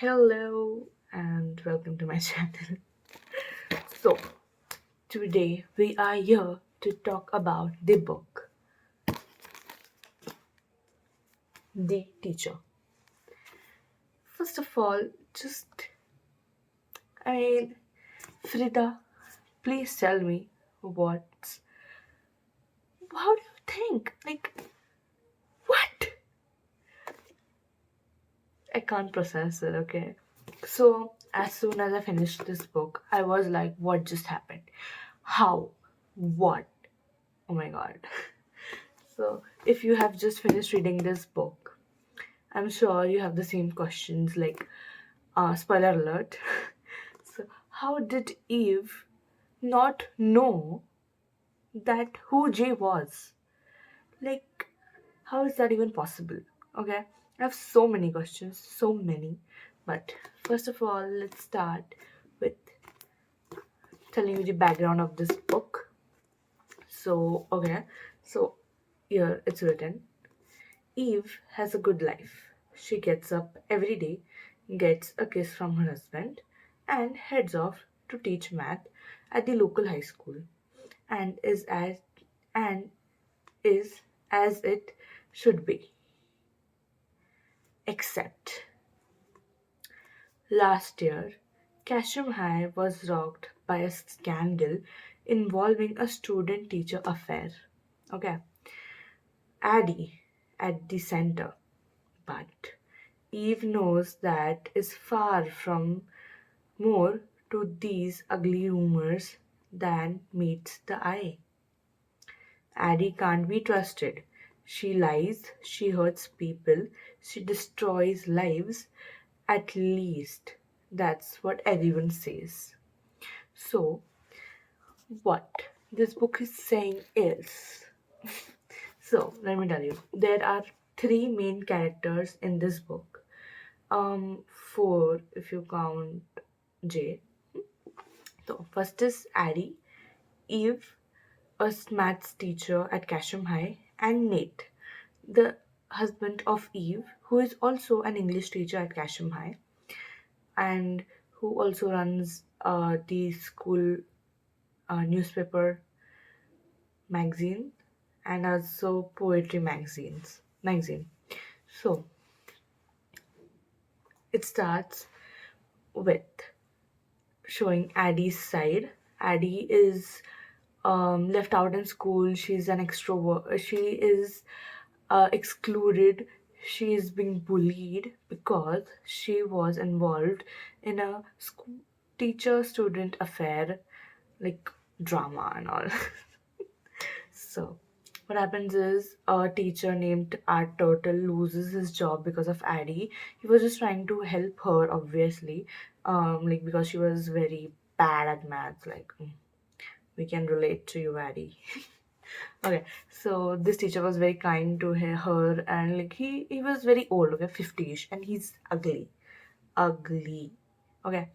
Hello and welcome to my channel. So, today we are here to talk about the book, The Teacher. First of all, I mean, Frida, please tell me how do you think? What? I can't process it, okay? So, as soon as I finished this book, I was like, what just happened? How? What? Oh my god. So, if you have just finished reading this book, I'm sure you have the same questions like, spoiler alert. So, how did Eve not know that who Jay was? Like, how is that even possible? Okay, I have so many questions, so many. But first of all, let's start with telling you the background of this book. So here it's written Eve has a good life. She gets up every day, gets a kiss from her husband, and heads off to teach math at the local high school, and and is as it should be. Except last year, Casham High was rocked by a scandal involving a student-teacher affair. Okay, Addie at the center, but Eve knows that is far from more to these ugly rumors than meets the eye. Addie can't be trusted. She lies, she hurts people, she destroys lives. At least that's what everyone says. So, what this book is saying is so, let me tell you, there are three main characters in this book. Four if you count J. So first is Addie, Eve, a maths teacher at Casham High, and Nate, the husband of Eve, who is also an English teacher at Casham High, and who also runs the school newspaper magazine and also poetry magazine. So it starts with showing Addie's side. Addie is left out in school. She's an extrovert. She is excluded. She is being bullied because she was involved in a school teacher student affair, like drama and all. So, what happens is a teacher named Art Turtle loses his job because of Addie. He was just trying to help her, obviously, like because she was very bad at maths. Like, we can relate to you, Addie. Okay, so this teacher was very kind to her, and like he was very old, okay, 50ish, and he's ugly. Okay,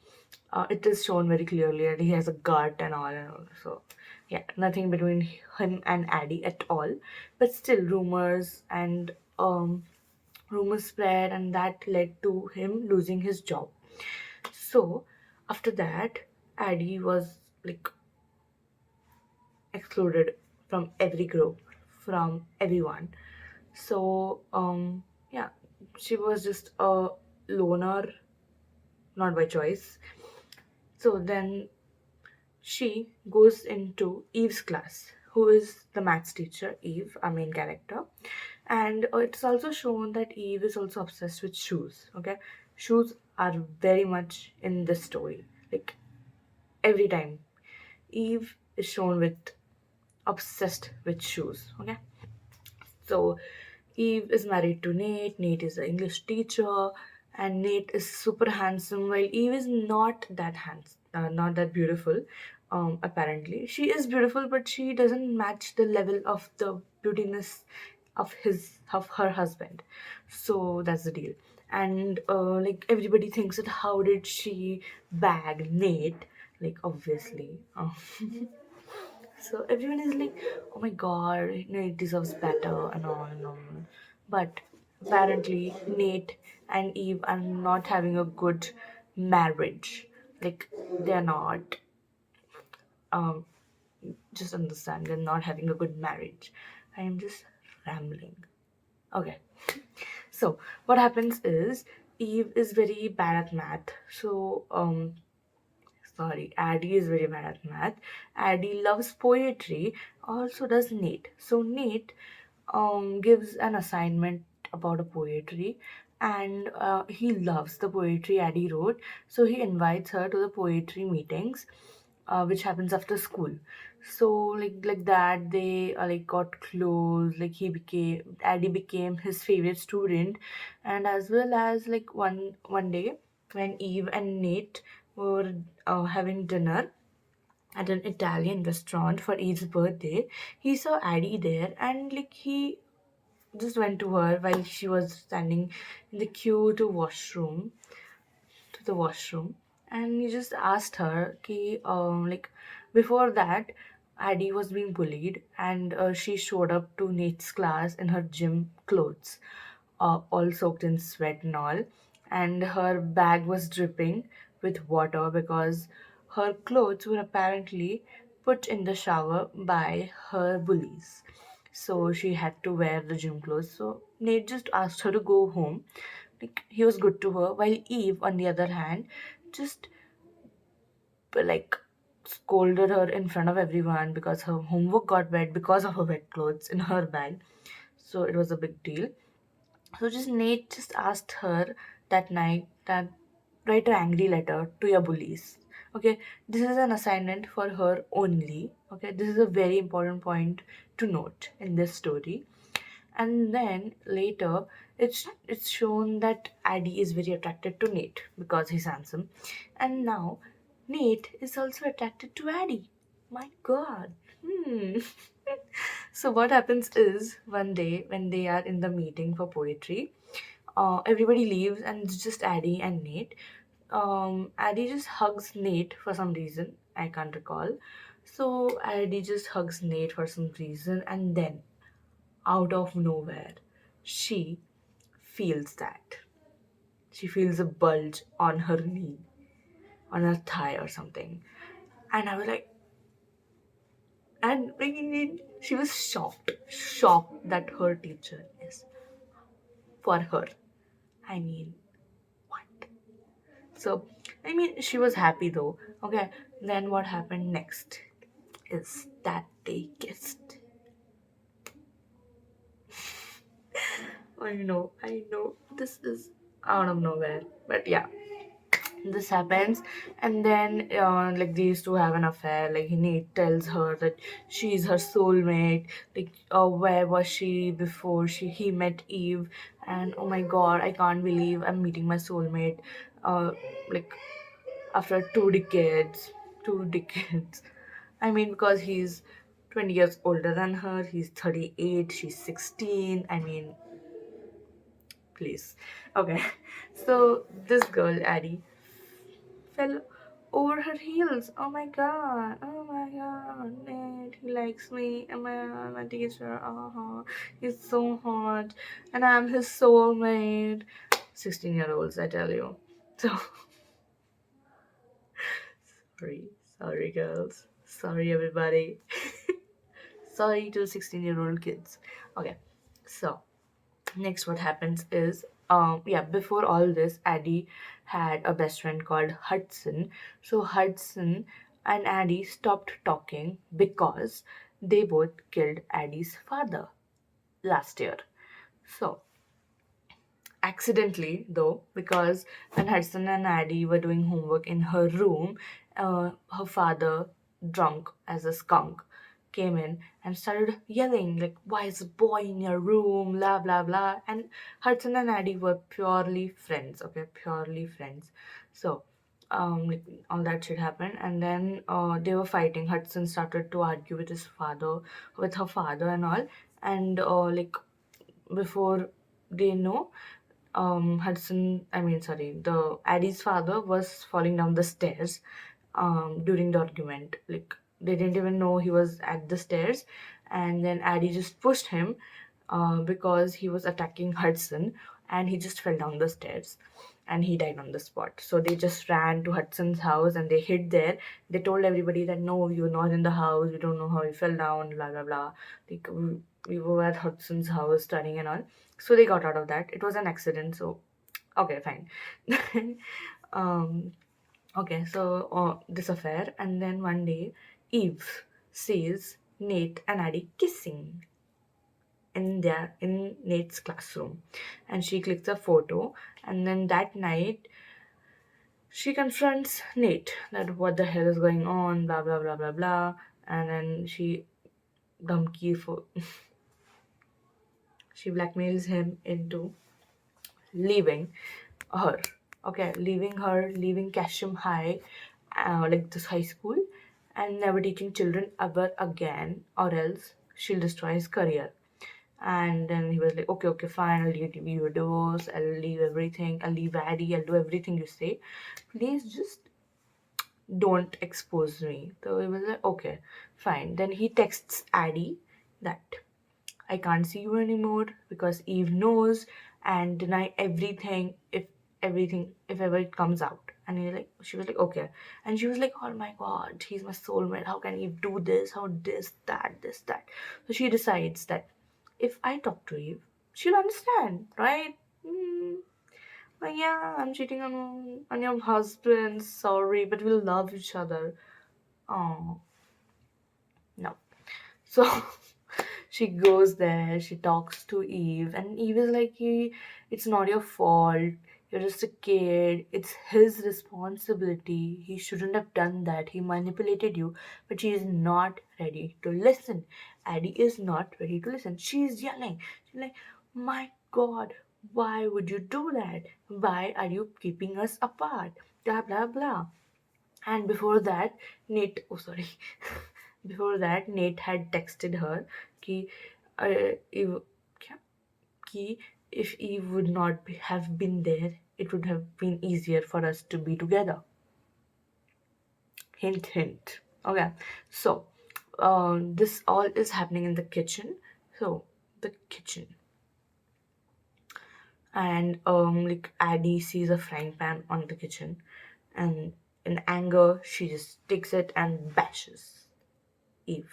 it is shown very clearly, and he has a gut and all. So, yeah, nothing between him and Addie at all. But still, rumors spread, and that led to him losing his job. So, after that, Addie was like excluded from every group, from everyone. So, yeah, she was just a loner, not by choice. So then she goes into Eve's class, who is the maths teacher, Eve, our main character. And it's also shown that Eve is also obsessed with shoes. Okay, shoes are very much in this story. Like every time, Eve is shown with obsessed with shoes. Okay, so Eve is married to Nate. Nate is an English teacher, and Nate is super handsome, while Eve is not that handsome, not that beautiful. Apparently, she is beautiful, but she doesn't match the level of the beautiness of her husband. So that's the deal. And like everybody thinks that how did she bag Nate? Like obviously. So everyone is like, oh my god, Nate deserves better and all and all. But apparently, Nate and Eve are not having a good marriage. Like, they're not. Um, just understand, they're not having a good marriage. I am just rambling. Okay. So what happens is Eve is very bad at math. Sorry, Addie is very bad at math. Addie loves poetry, also does Nate. So Nate gives an assignment about a poetry, and he loves the poetry Addie wrote. So he invites her to the poetry meetings, which happens after school. So like that they like got close. Like he became Addie became his favorite student, and as well as like one day when Eve and Nate were having dinner at an Italian restaurant for Eve's birthday, he saw Addie there, and like he just went to her while she was standing in the queue to the washroom, and he just asked her ki, like before that Addie was being bullied, and she showed up to Nate's class in her gym clothes, all soaked in sweat and all, and her bag was dripping with water because her clothes were apparently put in the shower by her bullies. So she had to wear the gym clothes. So Nate just asked her to go home. Like he was good to her, while Eve, on the other hand, just like scolded her in front of everyone because her homework got wet because of her wet clothes in her bag. So it was a big deal. So just Nate just asked her that night that write an angry letter to your bullies. Okay, this is an assignment for her only. Okay, this is a very important point to note in this story. And then later, it's shown that Addie is very attracted to Nate because he's handsome, and now Nate is also attracted to Addie. My God. Hmm. So what happens is one day when they are in the meeting for poetry, everybody leaves and it's just Addie and Nate. Addie just hugs Nate for some reason. I can't recall. So Addie just hugs Nate for some reason, and then out of nowhere, she feels that. She feels a bulge on her knee, on her thigh or something. And I was like, and she was shocked that her teacher is for her. I mean, what? So, I mean, she was happy though. Okay, then what happened next is that they kissed. I know, this is out of nowhere, but yeah, this happens. And then like they used to have an affair. Like Nate tells her that she's her soulmate. Like where was she before he met Eve? And oh my God, I can't believe I'm meeting my soulmate like after 2 decades. 2 decades. I mean, because he's 20 years older than her, he's 38, she's 16. I mean, please. Okay. So this girl Addie fell over her heels. Oh my god. Oh my god. Nate, he likes me. Oh my god, my teacher. Uh-huh. He's so hot. And I'm his soulmate. 16-year-olds, I tell you. So sorry. Sorry girls. Sorry everybody. Sorry to 16-year-old kids. Okay. So next what happens is yeah, before all this Addie had a best friend called Hudson. So Hudson and Addie stopped talking because they both killed Addie's father last year. So accidentally though, because when Hudson and Addie were doing homework in her room, her father, drunk as a skunk, came in and started yelling like, why is a boy in your room, blah blah blah. And Hudson and Addie were purely friends, okay, purely friends. So like all that shit happened, and then they were fighting. Hudson started to argue with his father, with her father and all. And like before they know, the Addie's father was falling down the stairs during the argument. Like they didn't even know he was at the stairs, and then Addie just pushed him because he was attacking Hudson. and he just fell down the stairs and he died on the spot. So they just ran to Hudson's house and they hid there. They told everybody that no, you're not in the house, we don't know how he fell down, blah blah blah. Like, we were at Hudson's house studying and all. So they got out of that. It was an accident, so okay, fine. um okay, so this affair, and then one day Eve sees Nate and Addie kissing in Nate's classroom, and she clicks a photo. And then that night, she confronts Nate that what the hell is going on, blah blah blah blah blah, and then dumky for she blackmails him into leaving her. Okay, leaving Casham High, like this high school, and never teaching children ever again, or else she'll destroy his career. And then he was like, okay, okay, fine, I'll give you a divorce, I'll leave everything, I'll leave Addie, I'll do everything you say. Please just don't expose me. So he was like, okay, fine. Then he texts Addie that I can't see you anymore because Eve knows, and deny everything if ever it comes out. And she was like, okay. And she was like, oh my god, he's my soulmate. How can Eve do this? How this, that. So she decides that if I talk to Eve, she'll understand, right? Mm, like, yeah, I'm cheating on your husband. Sorry, but we'll love each other. Oh no. So she goes there, she talks to Eve, and Eve is like, it's not your fault. You're just a kid. It's his responsibility. He shouldn't have done that. He manipulated you. But she is not ready to listen. Addie is not ready to listen. She's yelling. She's like, my God, why would you do that? Why are you keeping us apart? Blah, blah, blah. And before that, oh sorry, before that, Nate had texted her कि, if, क्या? कि if Eve would not have been there, it would have been easier for us to be together. Hint, hint. Okay, so this all is happening in the kitchen. So the kitchen, and like Addie sees a frying pan on the kitchen, and in anger she just takes it and bashes Eve.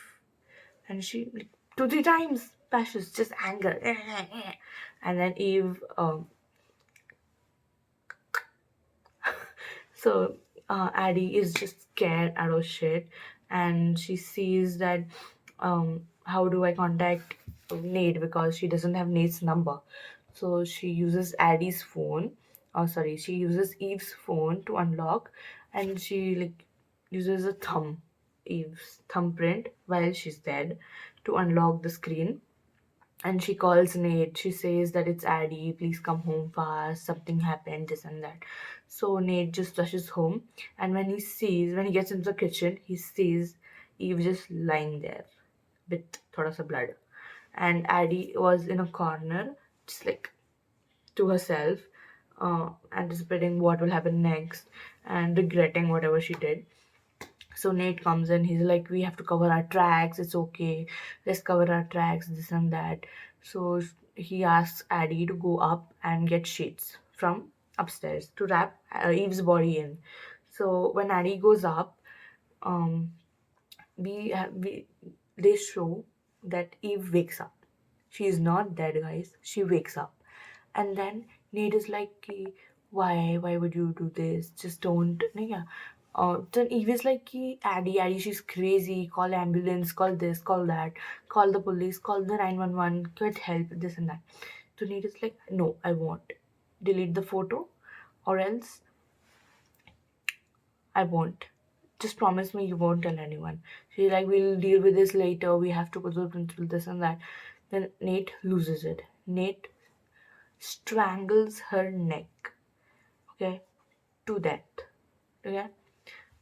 And she like 2 3 times bashes, just anger. And then Eve so Addie is just scared out of shit, and she sees that how do I contact Nate because she doesn't have Nate's number. So she uses Addie's phone. Oh, sorry, she uses Eve's phone to unlock, and she like uses Eve's thumbprint while she's dead to unlock the screen. And she calls Nate. She says that it's Addie, please come home fast. Something happened, this and that. So Nate just rushes home, and when he gets into the kitchen, he sees Eve just lying there with thoda sa blood. And Addie was in a corner, just like to herself, anticipating what will happen next and regretting whatever she did. So Nate comes in, he's like, we have to cover our tracks, it's okay, let's cover our tracks, this and that. So he asks Addie to go up and get sheets from upstairs to wrap Eve's body in. So when Addie goes up, um, we they show that Eve wakes up. She is not dead, guys. She wakes up, and then Nate is like, why would you do this? Just don't. Yeah. Then Eve is like, Addie, she's crazy. Call ambulance. Call this. Call that. Call the police. Call the 911. Get help. This and that. So Nate is like, no, I won't. Delete the photo, or else I won't. Just promise me you won't tell anyone. She's like, we'll deal with this later. We have to go to the principal, this and that. Then Nate loses it. Nate strangles her neck, okay, to death. Okay.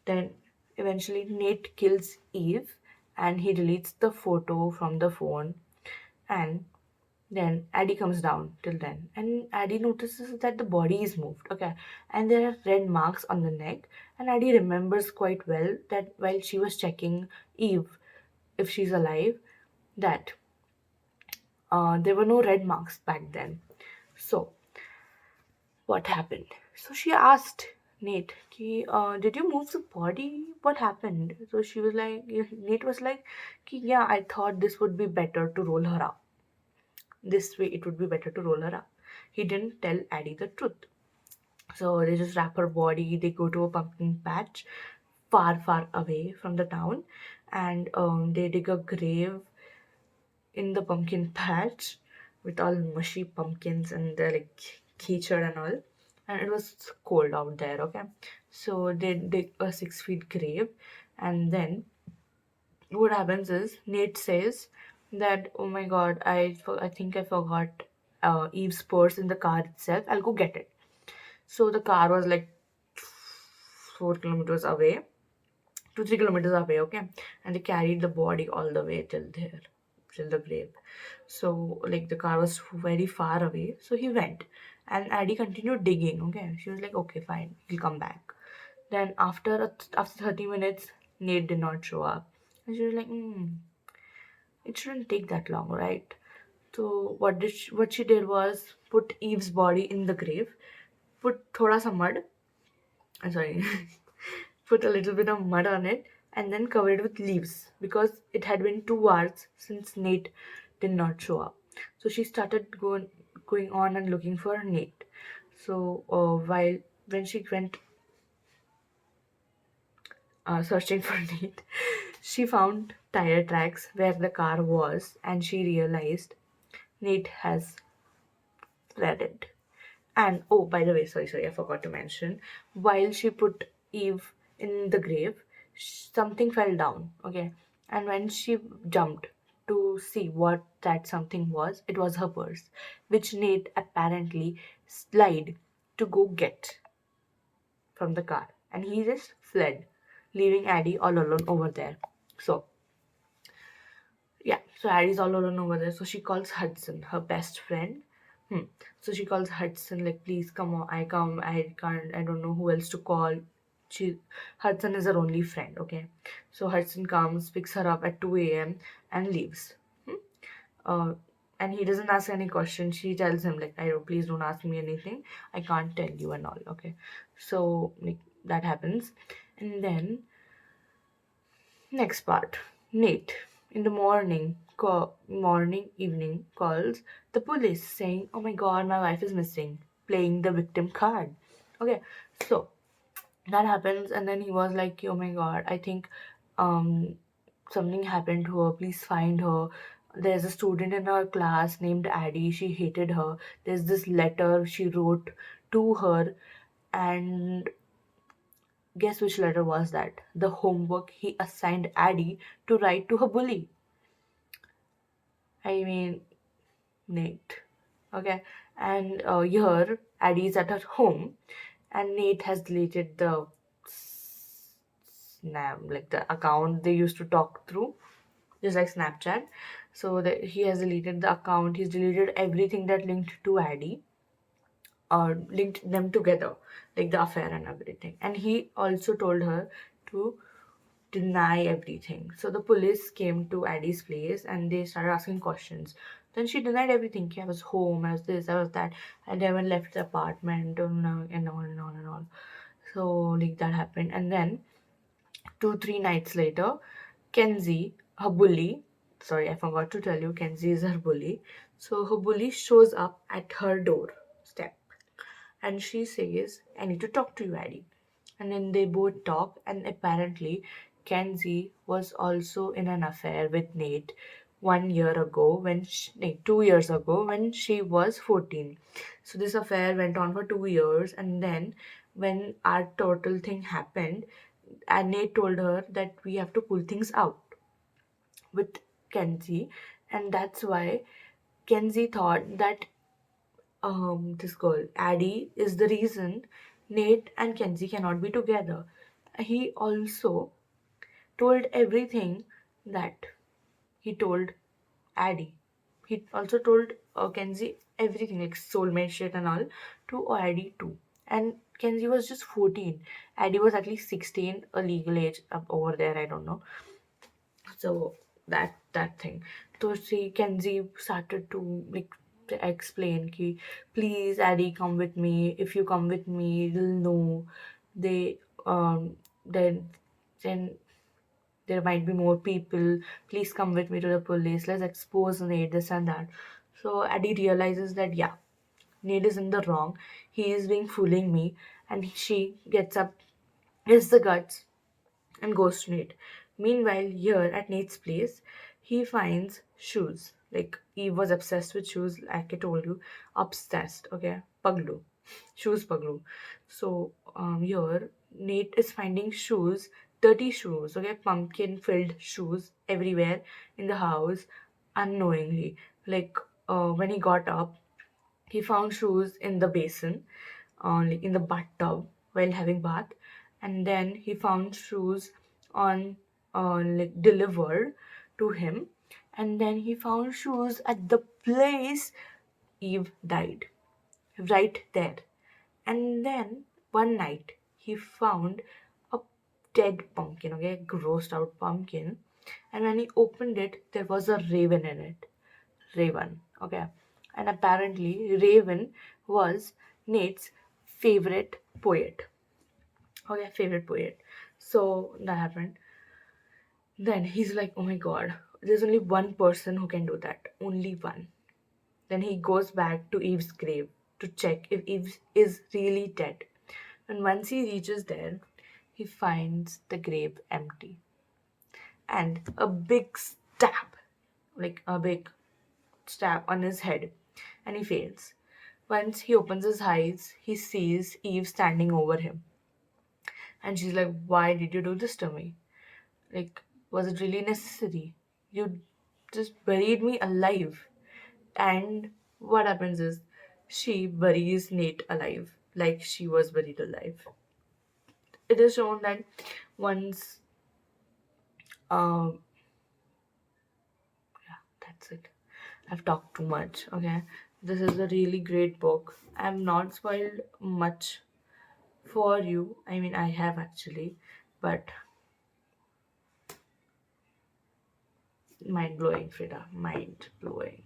Then eventually Nate kills Eve and he deletes the photo from the phone. And then Addie comes down till then. And Addie notices that the body is moved. Okay. And there are red marks on the neck. And Addie remembers quite well that while she was checking Eve, if she's alive, that there were no red marks back then. So what happened. So she asked Nate, ki, did you move the body? What happened? So she was like, Nate was like, ki, yeah, I thought this would be better to roll her up. This way it would be better to roll her up. He didn't tell Addie the truth. So they just wrap her body, they go to a pumpkin patch far, far away from the town, and they dig a grave in the pumpkin patch with all mushy pumpkins and they're like keychain and all. And it was cold out there, okay? So they dig a 6 feet grave, and then what happens is Nate says that, oh my god, I think I forgot Eve's purse in the car itself. I'll go get it. So the car was like 4 kilometers away, 2 3 kilometers away, okay, and they carried the body all the way till there, till the grave. So like the car was very far away, so he went, and Addie continued digging. Okay, she was like, okay, fine, he'll come back. Then after 30 minutes, Nate did not show up, and she was like, it shouldn't take that long, right? So what she did was put Eve's body in the grave, put thoda sa mud, I'm sorry, put a little bit of mud on it, and then cover it with leaves because it had been 2 hours since Nate did not show up. So she started going on and looking for Nate. So while when she went searching for Nate, she found tire tracks where the car was, and she realized Nate has fled. And oh, by the way, sorry, I forgot to mention. While she put Eve in the grave, something fell down. Okay, and when she jumped to see what that something was, it was her purse, which Nate apparently slid to go get from the car, and he just fled, leaving Addie all alone over there. So yeah, so Addie's all alone over there. So she calls Hudson, her best friend. Hmm. So she calls Hudson, like, please come on, I come, I can't, I don't know who else to call. She Hudson is her only friend, okay? So Hudson comes, picks her up at 2 a.m. and leaves. Uh, and he doesn't ask any questions. She tells him, like, I don't, please don't ask me anything. I can't tell you and all, okay? So like that happens. And then next part. Nate, in the evening, calls the police saying, oh my god, my wife is missing, playing the victim card. Okay, so that happens, and then he was like, oh my god, I think um, something happened to her, please find her. There's a student in her class named Addie, she hated her. There's this letter she wrote to her, and guess which letter was that? The homework he assigned Addie to write to her bully. I mean, Nate. Okay, and here Addie's at her home, and Nate has deleted the snap, like the account they used to talk through, just like Snapchat. So that he has deleted the account. He's deleted everything that linked to Addie, or linked them together, like the affair and everything. And he also told her to deny everything. So the police came to Addie's place and they started asking questions. Then she denied everything. "Okay, I was home, I was this, I was that. I never left the apartment, and all and all and all." So like that happened. And then 2 3 nights later, Kenzie, her bully, sorry, I forgot to tell you, Kenzie is her bully. So her bully shows up at her door step and she says, I need to talk to you, Addie. And then they both talk, and apparently, Kenzie was also in an affair with Nate 1 year ago, 2 years ago, when she was 14. So, this affair went on for 2 years, and then when our total thing happened, and Nate told her that we have to pull things out with Kenzie, and that's why Kenzie thought that this girl, Addie, is the reason Nate and Kenzie cannot be together. He also told everything that he told Addie. He also told Kenzie everything, like soulmate shit and all, to Addie too. And Kenzie was just 14. Addie was at least 16, a legal age up over there, I don't know. So that thing. So she Kenzie started to like to explain ki, please Addie, come with me. If you come with me, you'll know. They then there might be more people. Please come with me to the police. Let's expose Nate, this and that. So Addie realizes that yeah, Nate is in the wrong. He is being fooling me, and she gets up, gets the guts, and goes to Nate. Meanwhile, here at Nate's place, he finds shoes. Like Eve was obsessed with shoes, like I told you, obsessed. Okay, paglu, shoes paglu. So here Nate is finding shoes, dirty shoes. Okay, pumpkin-filled shoes everywhere in the house, unknowingly. Like when he got up, he found shoes in the basin, like in the bathtub while having bath, and then he found shoes on, like delivered to him, and then he found shoes at the place Eve died, right there. And then one night he found a dead pumpkin, okay, grossed out pumpkin, and when he opened it, there was a raven in it. Raven. Okay. And apparently, Raven was Nate's favorite poet. Okay, favorite poet. So that happened. Then he's like, oh my god, there's only one person who can do that. Only one. Then he goes back to Eve's grave to check if Eve is really dead. And once he reaches there, he finds the grave empty and a big stab, like a big stab on his head, and he fails. Once he opens his eyes, he sees Eve standing over him. And she's like, why did you do this to me? Like, was it really necessary? You just buried me alive. And what happens is, she buries Nate alive, like she was buried alive. It is shown that once, um, yeah, that's it. I've talked too much, okay? This is a really great book. I've not spoiled much for you. I mean, I have actually, but mind blowing, Frida. Mind blowing.